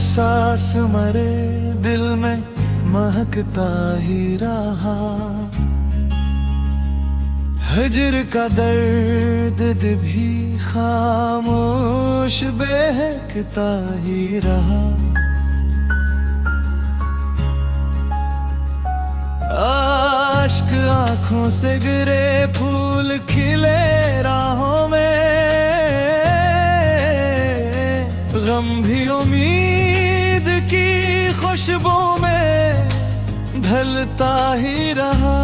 सांस मरे दिल में महकता ही रहा। हिजर का दर्द भी खामोश बहकता ही रहा। आश्क आंखों से गिरे फूल खिले राहों में, गम भी उम्मीद की खुशबू में ढलता ही रहा।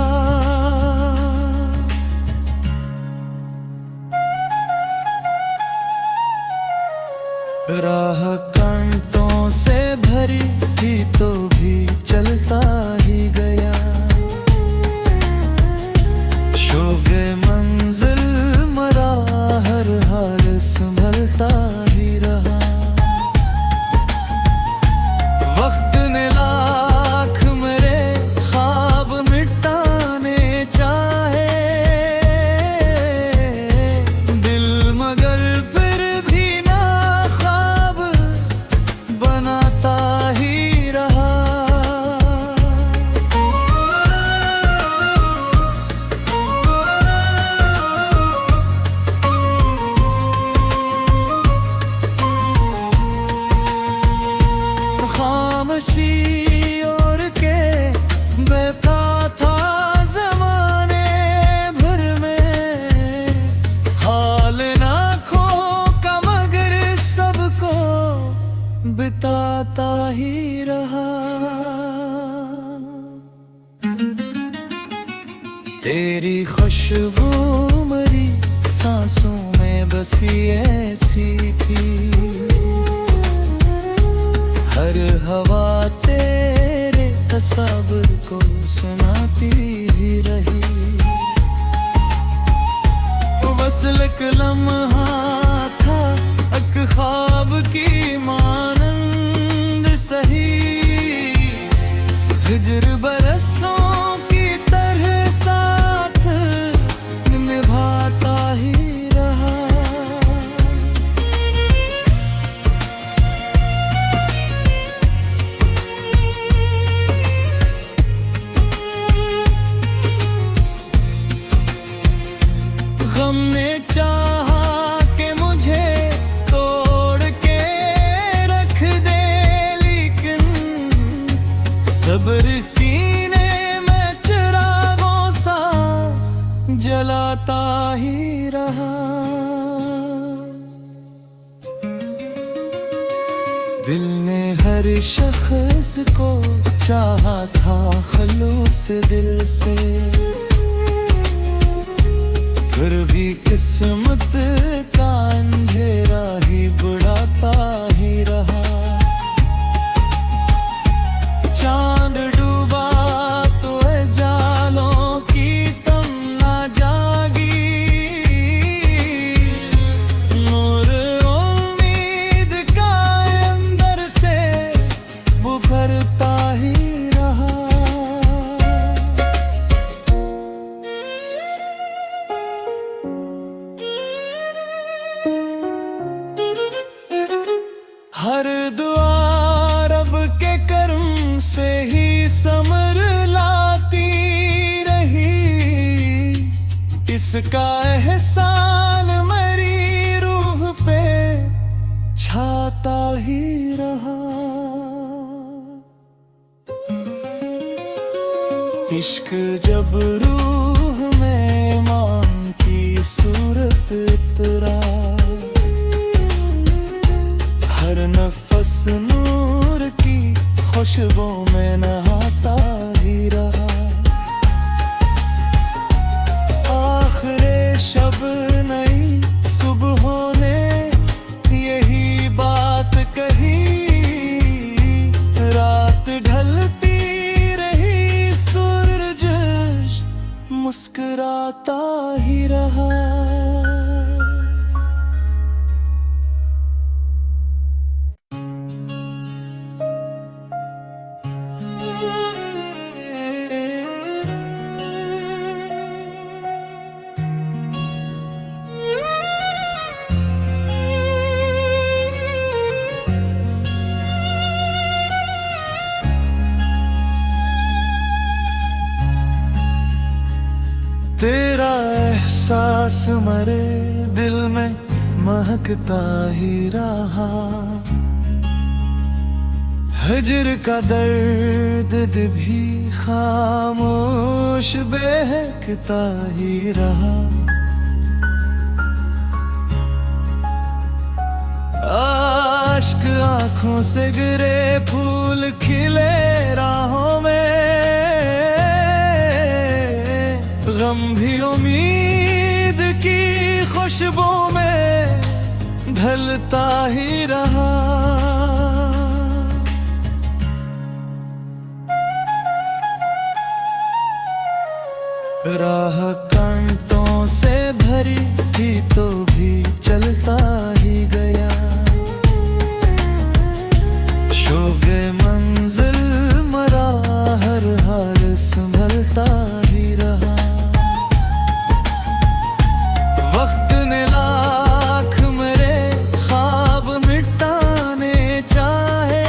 राह कांटों से भरी थी तो भी चलता ही गया। शोगे मंजिल मरा हर हाल संभलता ही रहा। वक्त ने लाख मेरे ख्वाब मिटाने चाहे, दिल मगर फिर भी ना ख्वाब बनाता ही रहा। खामोशी और के बैठा था ज़माने भर में, हाल ना खो का मगर सबको बिताता ही रहा। तेरी खुशबू मेरी सांसों में बसी ऐसी थी, हर हवा तेरे तस्वीर को सुनाती ही रही। बस एक लम्हा था एक ख्वाब की मानंद सही, हिजर बरसों की तरह साथ निभाता ही रहा। गम ने चाहा कि मुझे तोड़ के रख दे, लेकिन सब्र सीने में चिरागों सा जलाता ही रहा। दिल ने हर शख्स को चाहा था खलूस दिल से, फिर भी किस्मत का अंधेरा ही बुढ़ाता ही रहा। चांद डूबा तो जालों की तमन्ना जागी, नूर उम्मीद का अंदर से उभरता ही रहा। हर दुआ रब के करम से ही समर लाती रही, इसका एहसान मेरी रूह पे छाता ही रहा। इश्क जब रूह में मान की सूरत उतरा, हर नफस नूर की खुशबू में नहाता ही रहा। आखिरे शब नई सुबहों ने यही बात कही, रात ढलती रही सूरज मुस्कुराता ही रहा। तेरा एहसास मरे दिल में महकता ही रहा। हिज्र का दर्द भी खामोश बहकता ही रहा। आश्क आंखों से गिरे फूल खिले राहों में, गम भी उम्मीद की खुशबू में ढलता ही रहा। राह कांटों से भरी थी तो भी चलता ही गया। शोगे मंजिल मरा हर हाल संभलता ही रहा। वक्त ने लाख मेरे ख्वाब मिटाने चाहे,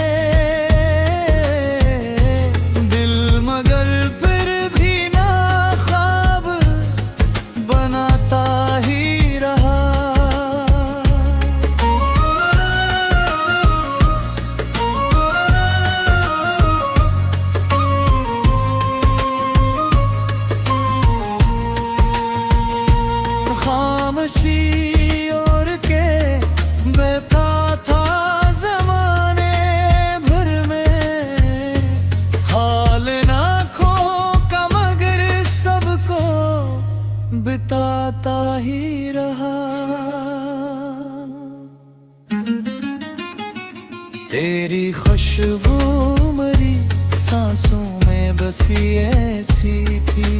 दिल मगर फिर भी ना ख्वाब बनाता ही रहा। खामोशी और के बैठा था ज़माने भर में, हाल ना खो का मगर सबको बिताता ही रहा। तेरी खुशबू मेरी सांसों में बसी ऐसी थी,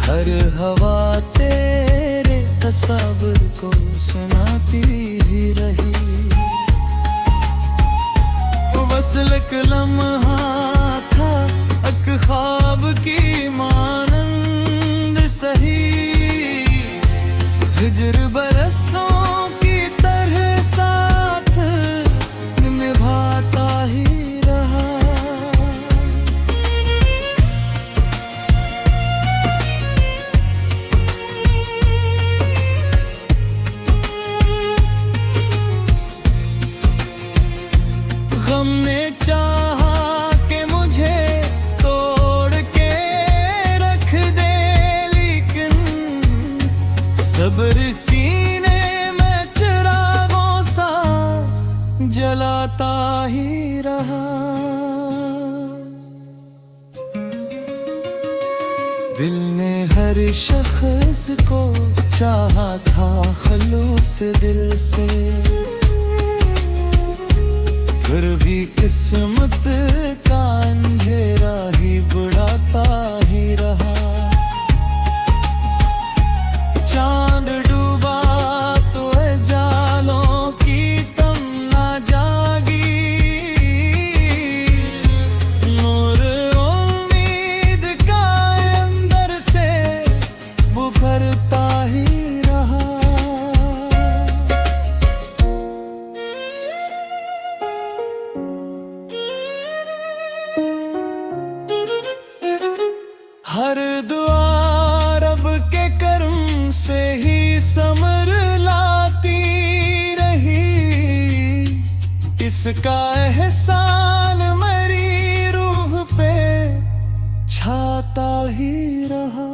हर हवा तेरे तस्वीर को सुनाती ही रही। वसल एक लम्हा था एक ख्वाब की मानंद सही, हिज्र बरसों की तरह साथ निभाता ही रहा। गम ने चाहा कि मुझे तोड़ के रख दे, लेकिन सब्र सीने में चिरागों सा जलाता ही रहा। दिल ने हर शख्स को चाहा था खलूस दिल से, फिर भी किस्मत का अंधेरा ही बुढ़ाता ही रहा। चांद डूबा तो जालों की तमन्ना जागी, नूर उम्मीद का अंदर से बुभरता ही रहा। हर दुआ रब के करम से ही समर लाती रही, इसका एहसान मेरी रूह पे छाता ही रहा।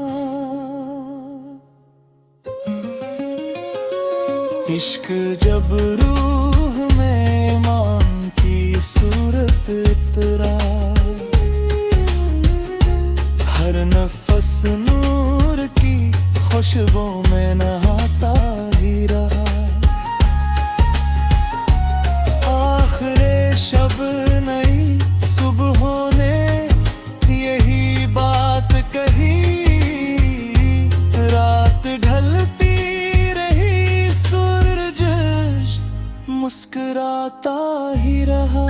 इश्क जब रूह में मान की सूरत उतरा, हर नफस नूर की खुशबू में नहाता ही रहा। आखिरे शब नई सुबहों ने यही बात कही, रात ढलती रही सूरज मुस्कुराता ही रहा।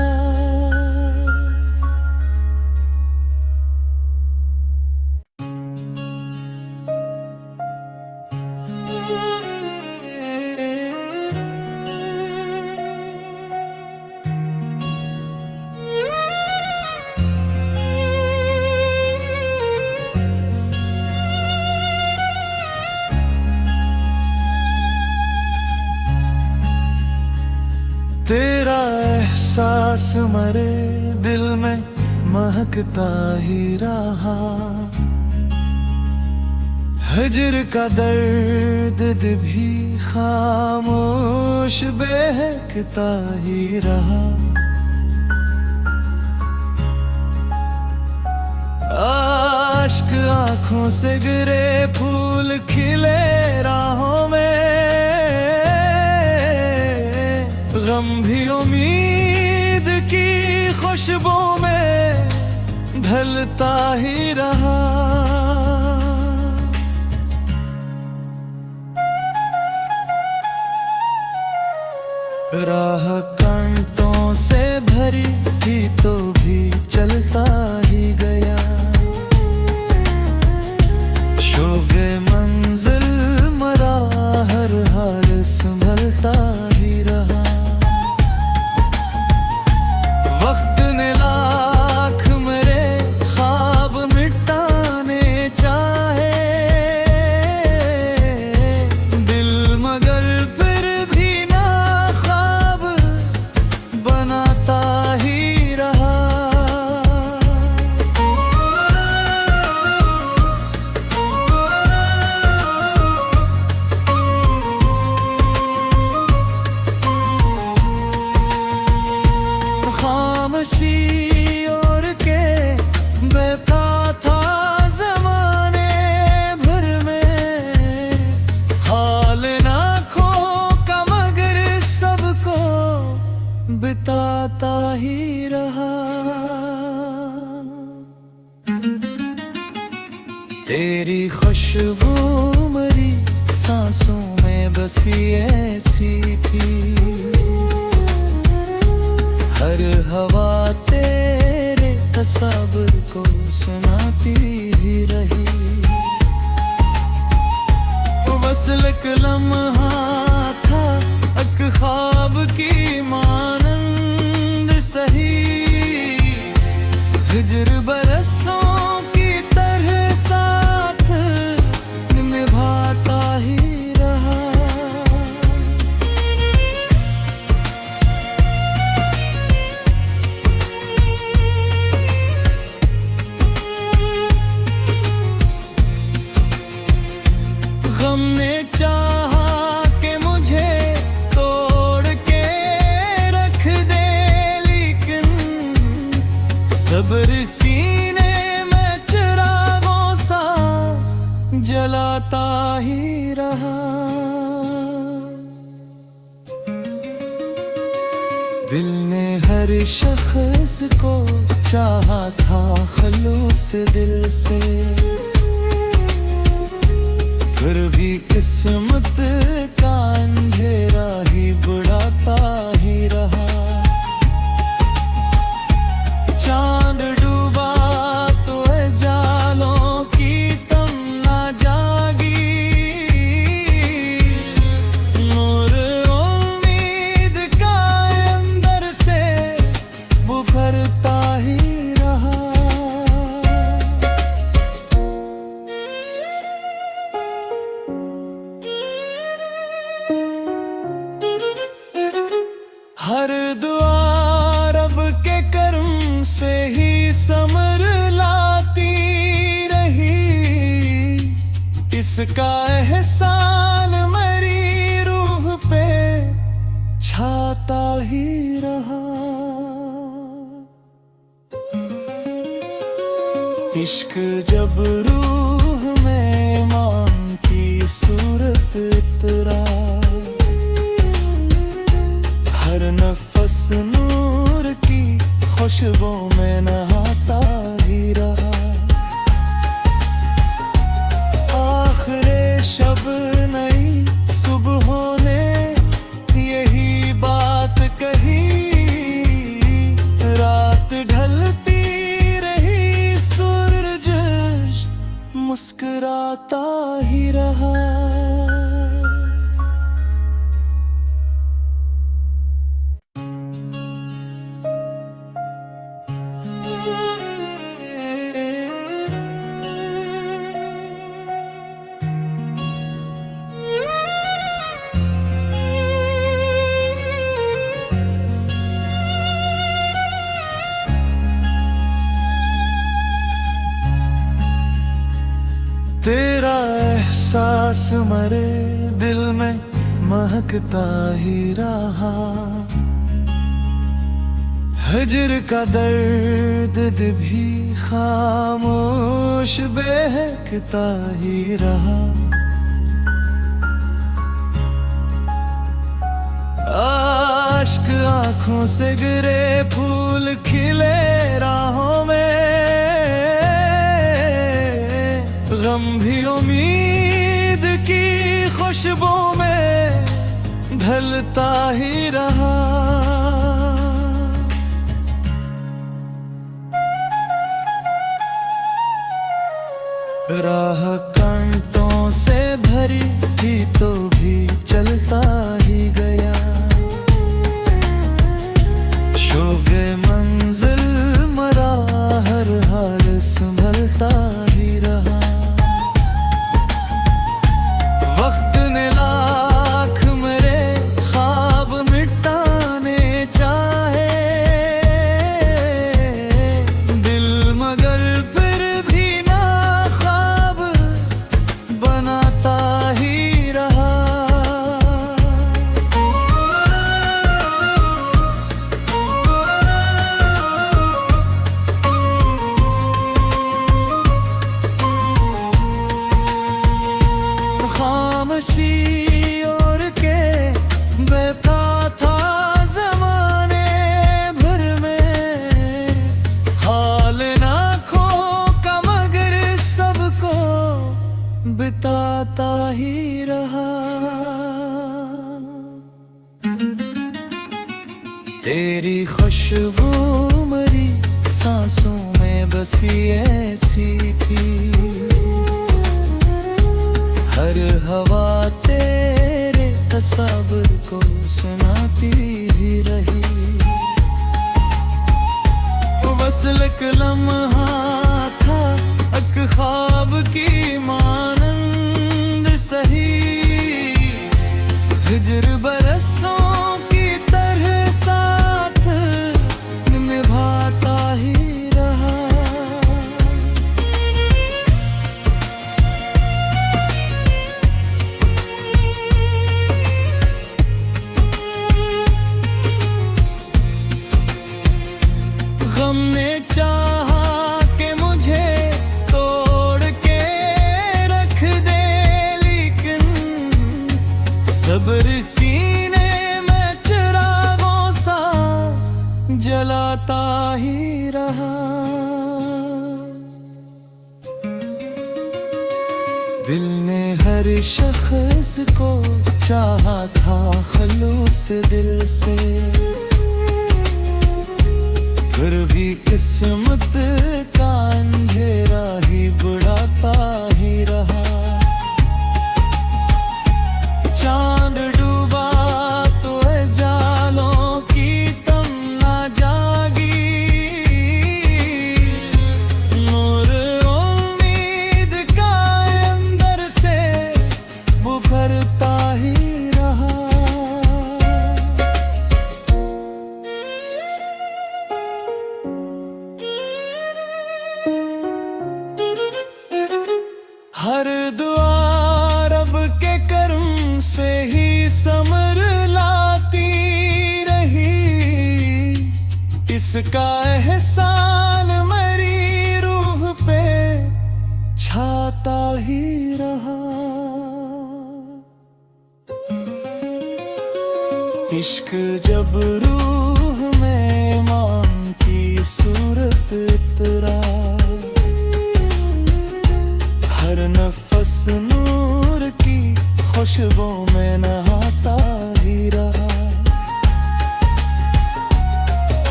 सांस मरे दिल में महकता ही रहा। हिज्र का दर्द भी खामोश बहकता ही रहा। आश्क आंखों से गिरे फूल खिले राहों में, गम भी उम्मीद की खुशबू में ढलता ही रहा। राह कांटों से भरी थी तो भी चलता ही गया। शोगे मंजिल मरा हर हाल संभलता ही रहा। वक्त ने लाख मेरे ख्वाब मिटाने चाहे, दिल मगर फिर भी ना ख्वाब बनाता ही रहा। खामोशी और के बहता था ज़माने भर में, हाल ना खो का मगर सबको बिताता ही रहा। तेरी खुशबू मेरी सांसों में बसी ऐसी थी, हर हवा तेरे तस्वीर को सुनाती ही रही। बस एक लम्हा था एक ख्वाब की मानंद सही, हिज्र बरसों की तरह साथ निभाता ही रहा। गम ने चाहा कि मुझे तोड़ के रख दे, लेकिन सब्र सीने में चिरागों सा जलाता ही रहा। दिल ने हर शख्स को चाहा था खलूस दिल से, फिर भी किस्मत का अंधेरा ही बुढ़ाता ही रहा। चांद डूबा तो जालों की तमन्ना जागी, नूर उम्मीद का अंदर से बुभरता ही रहा। हर दुआ रब के करम से ही समर लाती रही, इसका एहसान मेरी रूह पे छाता ही रहा। इश्क जब रूह में मान की सूरत उतरा, हर नफस नूर की खुशबू में नहाता ही रहा। आखिरे शब नई सुबहों ने यही बात कही, रात ढलती रही सूरज मुस्कुराता ही रहा। तेरा एहसास मरे दिल में महकता ही रहा। हिजर का दर्द भी खामोश बहकता ही रहा। आश्क आंखों से गिरे फूल खिले राहों में, गम भी उम्मीद की खुशबू में ढलता ही रहा। राह कांटों से भरी थी तो भी चलता ही गया। शोगे मंजिल मरा हर हाल संभलता ही रहा। वक्त ने लाख मेरे ख्वाब मिटाने चाहे, दिल मगर फिर भी ना ख्वाब बनाता ही रहा। खामोशी और के बैठा था ज़माने भर में, हाल ना खो का मगर सबको बिताता ही रहा। तेरी खुशबू मेरी सांसों में बसी ऐसी थी, हर हवा तेरे तस्वीर को सुनाती ही रही। बस एक लम्हा था एक ख्वाब की मानंद सही, हिजर बरसों की तरह साथ निभाता ही रहा। गम ने चाहा कि मुझे तोड़ के रख दे, लेकिन सब्र सीने में चिरागों सा जलाता ही रहा। दिल ने हर शख्स को चाहा था खलूस दिल से, फिर भी किस्मत का अंधेरा ही बुढ़ाता ही रहा। चांद डूबा तो जालों की तमन्ना जागी, नूर उम्मीद का अंदर से उभरता ही रहा। हर दुआ रब के करम से ही समर लाती रही, इसका एहसान मेरी रूह पे छाता ही रहा। इश्क जब रूह में मान की सूरत उतरा, हर नफस नूर की खुशबू में नहाता ही रहा।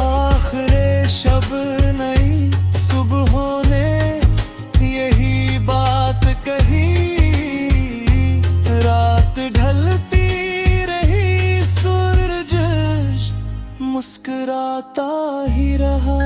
आखिरे शब नई सुबहों ने यही बात कही, रात ढलती रही सूरज मुस्कुराता ही रहा।